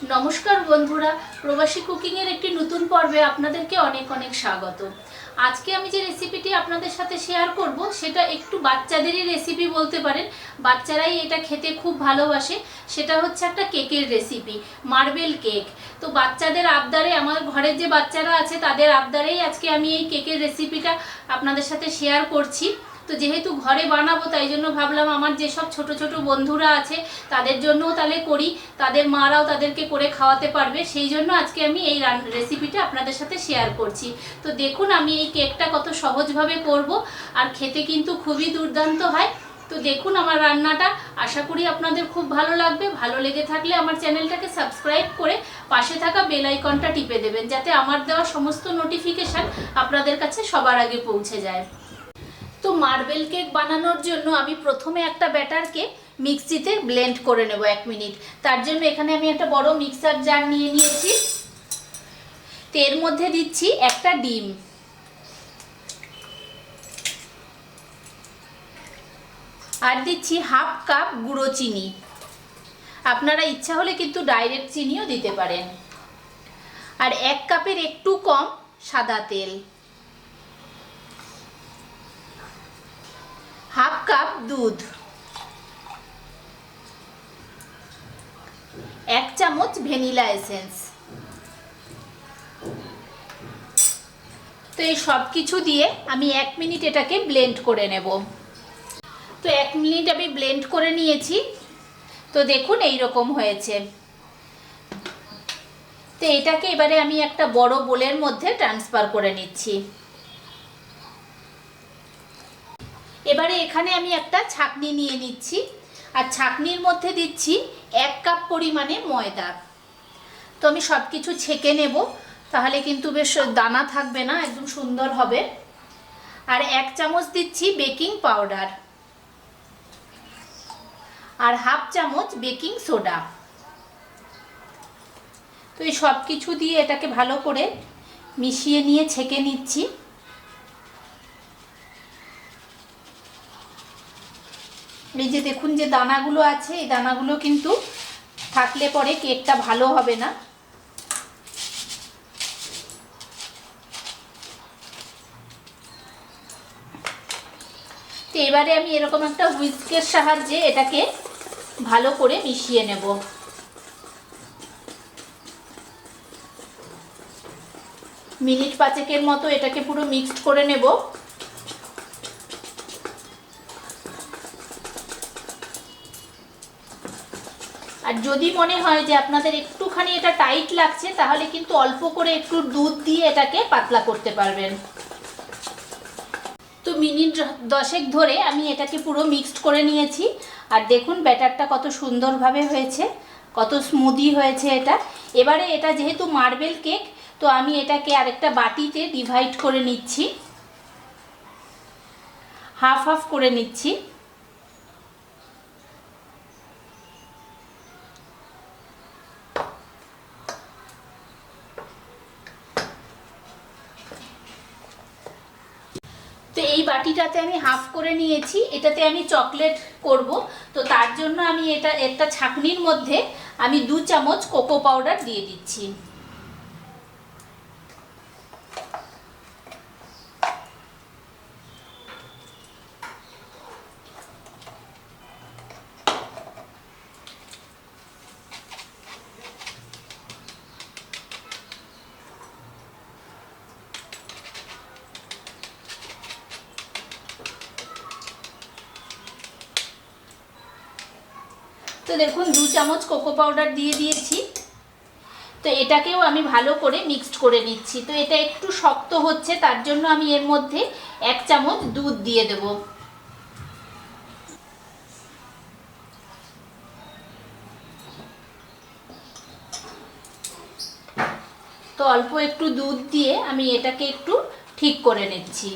নমস্কার বন্ধুরা, প্রবাসী কুকিংয়ের একটি নতুন পর্বে আপনাদেরকে অনেক অনেক স্বাগত। আজকে আমি যে রেসিপিটি আপনাদের সাথে শেয়ার করব সেটা একটু বাচ্চাদেরই রেসিপি বলতে পারেন। বাচ্চারাই এটা খেতে খুব ভালোবাসে। সেটা হচ্ছে একটা কেকের রেসিপি, মার্বেল কেক। তো বাচ্চাদের আবদারে, আমার ঘরের যে বাচ্চারা আছে তাদের আবদারেই আজকে আমি এই কেকের রেসিপিটা আপনাদের সাথে শেয়ার করছি। তো যেহেতু ঘরে বানাবো তাই জন্য ভাবলাম আমার যেসব ছোট ছোট বন্ধুরা আছে তাদের জন্যও তাহলে করি, তাদের মারাও তাদেরকে করে খাওয়াতে পারবে। সেই জন্য আজকে আমি এই রেসিপিটা আপনাদের সাথে শেয়ার করছি। তো দেখুন আমি এই কেকটা কত সহজভাবে করব, আর খেতে কিন্তু খুবই দুর্দান্ত হয়। তো দেখুন আমার রান্নাটা, আশা করি আপনাদের খুব ভালো লাগবে। ভালো লেগে থাকলে আমার চ্যানেলটাকে সাবস্ক্রাইব করে পাশে থাকা বেল আইকনটা টিপে দেবেন, যাতে আমার দেওয়া সমস্ত নোটিফিকেশান আপনাদের কাছে সবার আগে পৌঁছে যায়। তো মার্বেল কেক বানানোর জন্য আমি প্রথমে একটা ব্যাটারকে মিক্সিতে ব্লেন্ড করে নেব 1 মিনিট। তার জন্য এখানে আমি একটা বড় মিক্সার জার নিয়ে নিয়েছি। তো এর মধ্যে দিচ্ছি একটা ডিম, আর দিচ্ছি হাফ কাপ গুঁড়ো চিনি। আপনারা ইচ্ছা হলে কিন্তু ডাইরেক্ট চিনিও দিতে পারেন। আর 1 কাপের একটু কম সাদা তেল, হাফ কাপ দুধ, 1 চামচ ভ্যানিলা এসেন্স। তো এই সব কিছু দিয়ে আমি 1 মিনিট এটাকে ব্লেন্ড করে নেব। তো 1 মিনিট আমি ব্লেন্ড করে নিয়েছি। তো দেখুন এই রকম হয়েছে। তো এটাকে এবারে আমি একটা বড় বোলের মধ্যে ট্রান্সফার করে নিচ্ছি। এবারে এখানে আমি একটা ছাঁকনি নিয়ে নিচ্ছি, আর ছাঁকনির মধ্যে দিচ্ছি 1 কাপ পরিমাণে ময়দা। তো আমি সব কিছু ছেঁকে নেব, তাহলে কিন্তু বেশ দানা থাকবে না, একদম সুন্দর হবে। আর 1 চামচ দিচ্ছি বেকিং পাউডার, আর হাফ চামচ বেকিং সোডা। তো এই সব কিছু দিয়ে এটাকে ভালো করে মিশিয়ে নিয়ে ছেঁকে নিচ্ছি। এই যে দেখুন যে দানাগুলো আছে, এই দানাগুলো কিন্তু থাকলে পরে কেকটা ভালো হবে না। তো এবারে আমি এরকম একটা হুইস্কের সাহায্যে এটাকে ভালো করে মিশিয়ে নেব। মিনিট 5 মতো এটাকে পুরো মিক্সড করে নেব। আর যদি মনে হয় যে আপনাদের একটুখানি এটা টাইট লাগছে, তাহলে কিন্তু অল্প করে একটু দুধ দিয়ে এটাকে পাতলা করতে পারবেন। তো মিনিট 10 ধরে আমি এটাকে পুরো মিক্সড করে নিয়েছি। আর দেখুন ব্যাটারটা কত সুন্দরভাবে হয়েছে, কত স্মুদি হয়েছে এটা। এবারে এটা যেহেতু মার্বেল কেক, তো আমি এটাকে আরেকটা বাটিতে ডিভাইড করে নিচ্ছি, হাফ হাফ করে নিচ্ছি। তো এই বাটিটাতে আমি হাফ করে নিয়েছি, এটাতে আমি চকলেট করব। তো তার জন্য আমি এটা একটা ছাঁকনির মধ্যে আমি 2 চামচ কোকো পাউডার দিয়ে দিচ্ছি। তো দেখুন 2 চামচ কোকো পাউডার দিয়ে দিয়েছি। তো এটাকেও আমি ভালো করে মিক্সড করে নিচ্ছি। তো এটা একটু শক্ত হচ্ছে, তার জন্য আমি এর মধ্যে 1 চামচ দুধ দিয়ে দেব। তো অল্প একটু দুধ দিয়ে আমি এটাকে একটু ঠিক করে নিচ্ছি।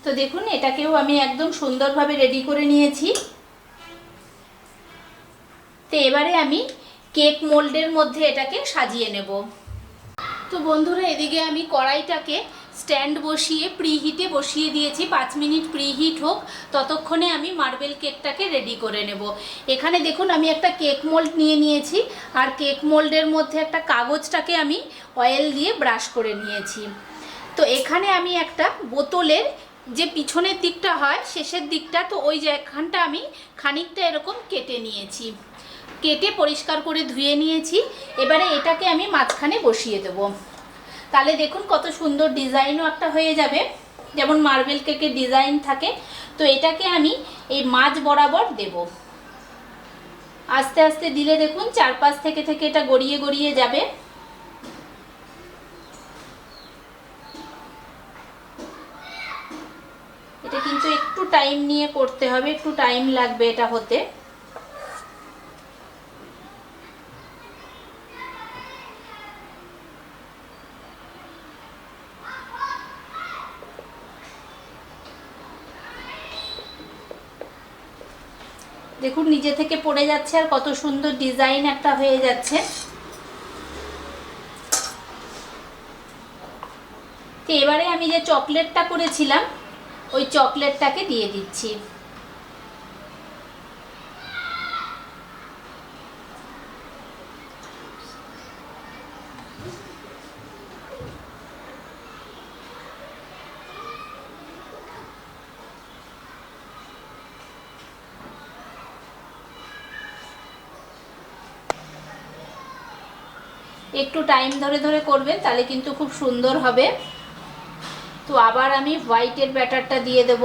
তো দেখুন এটাকেও আমি একদম সুন্দরভাবে রেডি করে নিয়েছি। তো এবারে আমি কেক মোল্ডের মধ্যে এটাকে সাজিয়ে নেব। তো বন্ধুরা, এদিকে আমি কড়াইটাকে স্ট্যান্ড বসিয়ে প্রিহিটে বসিয়ে দিয়েছি। 5 মিনিট প্রিহিট হোক, ততক্ষণে আমি মার্বেল কেকটাকে রেডি করে নেব। এখানে দেখুন আমি একটা কেক মোল্ড নিয়ে নিয়েছি, আর কেক মোল্ডের মধ্যে একটা কাগজটাকে আমি অয়েল দিয়ে ব্রাশ করে নিয়েছি। তো এখানে আমি একটা বোতলের যে পিছনের দিকটা হয় শেষের দিকটা, তো ওই জায়গাটা আমি খানিকটা এরকম কেটে নিয়েছি, কেটে পরিষ্কার করে ধুয়ে নিয়েছি। এবারে এটাকে আমি মাঝখানে বসিয়ে দেব। তাহলে দেখুন কত সুন্দর ডিজাইনও একটা হয়ে যাবে, যেমন মার্বেল কেকের ডিজাইন থাকে। তো এটাকে আমি এই মাঝ বরাবর দেব। আস্তে আস্তে দিলে দেখুন চারপাশ থেকে থেকে এটা গড়িয়ে গড়িয়ে যাবে। এটা কিন্তু একটু টাইম নিয়ে করতে হবে, একটু টাইম লাগবে এটা হতে। দেখুন নিচে থেকে পড়ে যাচ্ছে আর কত সুন্দর ডিজাইন একটা হয়ে যাচ্ছে। তো এবারে আমি যে চকলেটটা করেছিলাম ওই চকলেটটাকে দিয়ে দিচ্ছি। একটু টাইম ধরে ধরে করবেন, তাহলে কিন্তু খুব সুন্দর হবে। তো আবার আমি হোয়াইটের ব্যাটারটা দিয়ে দেব।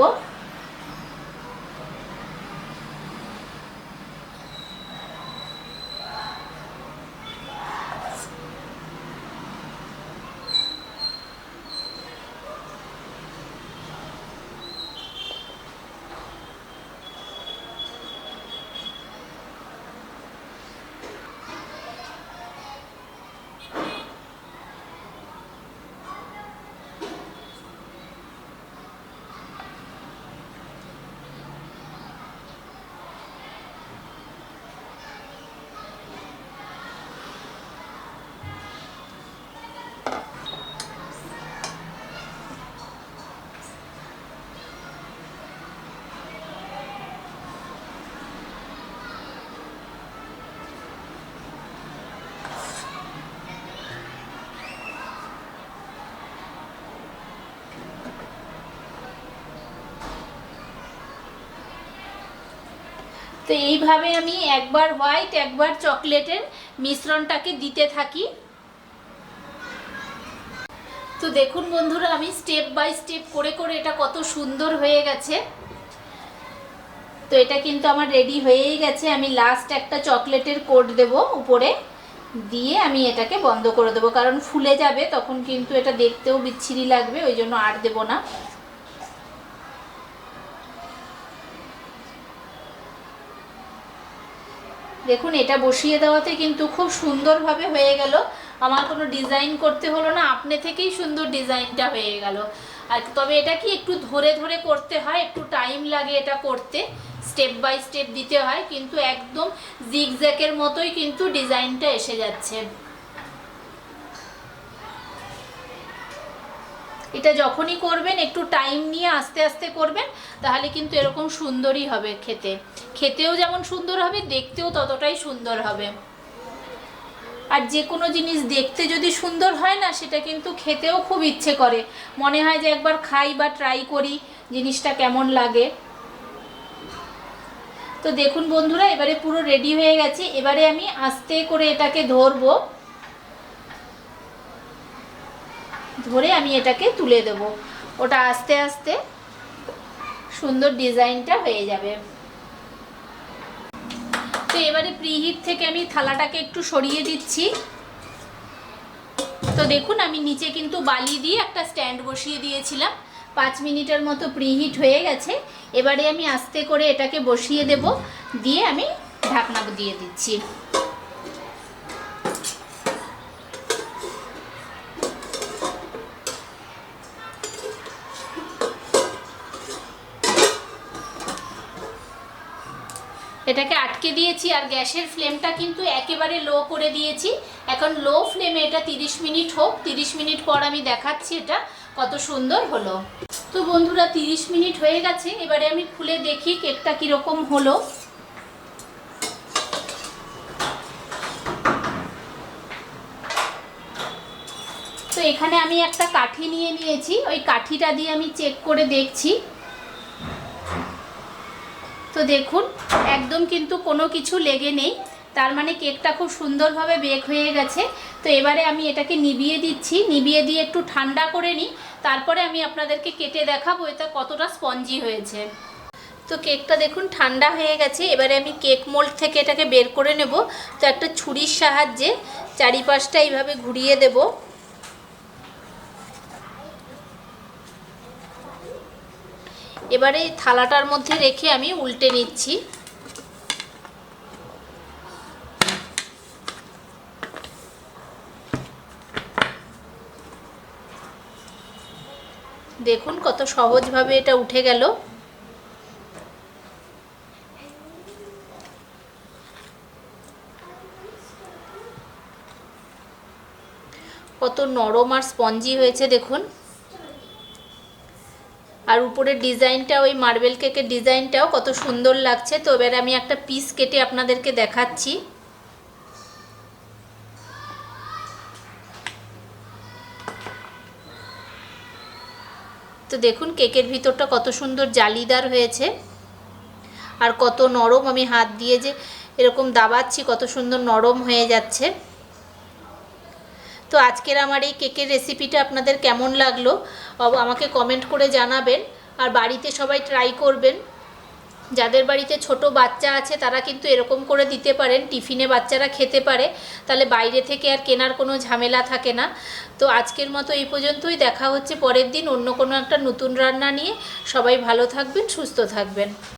তো এইভাবে আমি একবার হোয়াইট একবার চকলেটের মিশ্রণটাকে দিতে থাকি। তো দেখুন বন্ধুরা, আমি স্টেপ বাই স্টেপ করে করে এটা কত সুন্দর হয়ে গেছে। তো এটা কিন্তু আমার রেডি হয়েই গেছে। আমি লাস্ট একটা চকলেটের কোট দেব উপরে, দিয়ে আমি এটাকে বন্ধ করে দেবো, কারণ ফুলে যাবে তখন কিন্তু এটা দেখতেও বিচ্ছিরি লাগবে, ওই জন্য আর দেব না। দেখুন এটা বসিয়ে দেওয়াতে কিন্তু খুব সুন্দরভাবে হয়ে গেল। আমার কোনো ডিজাইন করতে হলো না, আপনি থেকেই সুন্দর ডিজাইনটা হয়ে গেল। আর তবে এটা কি একটু ধরে ধরে করতে হয়, একটু টাইম লাগে এটা করতে, স্টেপ বাই স্টেপ দিতে হয়, কিন্তু একদম জিগজ্যাগের মতোই কিন্তু ডিজাইনটা এসে যাচ্ছে। এটা যখনই করবেন একটু টাইম নিয়ে আস্তে আস্তে করবেন, তাহলে কিন্তু এরকম সুন্দরই হবে খেতে। খেতেও যেমন সুন্দর হবে, দেখতেও ততটাই সুন্দর হবে। আর যে কোনো জিনিস দেখতে যদি সুন্দর হয় না, সেটা কিন্তু খেতেও খুব ইচ্ছে করে, মনে হয় যে একবার খাই বা ট্রাই করি জিনিসটা কেমন লাগে। তো দেখুন বন্ধুরা, এবারে পুরো রেডি হয়ে গেছে। এবারে আমি আস্তে করে এটাকে ধরবো, ধরে আমি এটাকে তুলে দেব। ওটা আস্তে আস্তে সুন্দর ডিজাইনটা হয়ে যাবে। তো এবারে প্রিহিট থেকে আমি থালাটাকে একটু সরিয়ে দিচ্ছি। তো দেখুন আমি নিচে কিন্তু বালি দিয়ে একটা স্ট্যান্ড বসিয়ে দিয়েছিলাম। 5 মিনিটের মতো প্রিহিট হয়ে গেছে। এবারে আমি আস্তে করে এটাকে বসিয়ে দেব, দিয়ে আমি ঢাকনা দিয়ে দিচ্ছি। এটাকে আটকে দিয়েছি, আর গ্যাসের ফ্লেমটা কিন্তু একেবারে লো করে দিয়েছি। এখন লো ফ্লেমে এটা 30 মিনিট হোক। 30 মিনিট পর আমি দেখাচ্ছি এটা কত সুন্দর হলো। তো বন্ধুরা 30 মিনিট হয়ে গেছে, এবারে আমি খুলে দেখি কেকটা কীরকম হলো। তো এখানে আমি একটা কাঠি নিয়ে নিয়েছি, ওই কাঠিটা দিয়ে আমি চেক করে দেখছি। তো দেখুন একদম কিন্তু কোনো কিছু লেগে নেই, তার মানে কেকটা খুব সুন্দরভাবে বেক হয়ে গেছে। তো এবারে আমি এটাকে নিভিয়ে দিচ্ছি, নিভিয়ে দিয়ে একটু ঠান্ডা করে নিই, তারপরে আমি আপনাদেরকে কেটে দেখাবো এটা কতটা স্পঞ্জি হয়েছে। তো কেকটা দেখুন ঠান্ডা হয়ে গেছে, এবারে আমি কেক মোল্ড থেকে এটাকে বের করে নেব। তো একটা ছুরির সাহায্যে চারিপাশটা এইভাবে ঘুরিয়ে দেব। এবারে থালাটার মধ্যে রেখে আমি উল্টে নিচ্ছি। দেখুন কত সহজভাবে এটা উঠে গেল। কত নরম আর স্পঞ্জি হয়েছে দেখুন। আর উপরের ডিজাইনটা, ওই মার্বেল কেকের ডিজাইনটাও কত সুন্দর লাগছে। তো এবারে আমি একটা পিস কেটে আপনাদেরকে দেখাচ্ছি। তো দেখুন কেকের ভিতরটা কত সুন্দর জালিদার হয়েছে আর কত নরম, আমি হাত দিয়ে যে এরকম দাবাচ্ছি কত সুন্দর নরম হয়ে যাচ্ছে। তো আজকের আমার এই কেকের রেসিপিটা আপনাদের কেমন লাগলো আমাকে কমেন্ট করে জানাবেন। আর বাড়িতে সবাই ট্রাই করবেন। যাদের বাড়িতে ছোট বাচ্চা আছে তারা কিন্তু এরকম করে দিতে পারেন, টিফিনে বাচ্চারা খেতে পারে, তাহলে বাইরে থেকে আর কেনার কোনো ঝামেলা থাকে না। তো আজকের মতো এই পর্যন্তই, দেখা হচ্ছে পরের দিন অন্য কোনো একটা নতুন রান্না নিয়ে। সবাই ভালো থাকবেন, সুস্থ থাকবেন।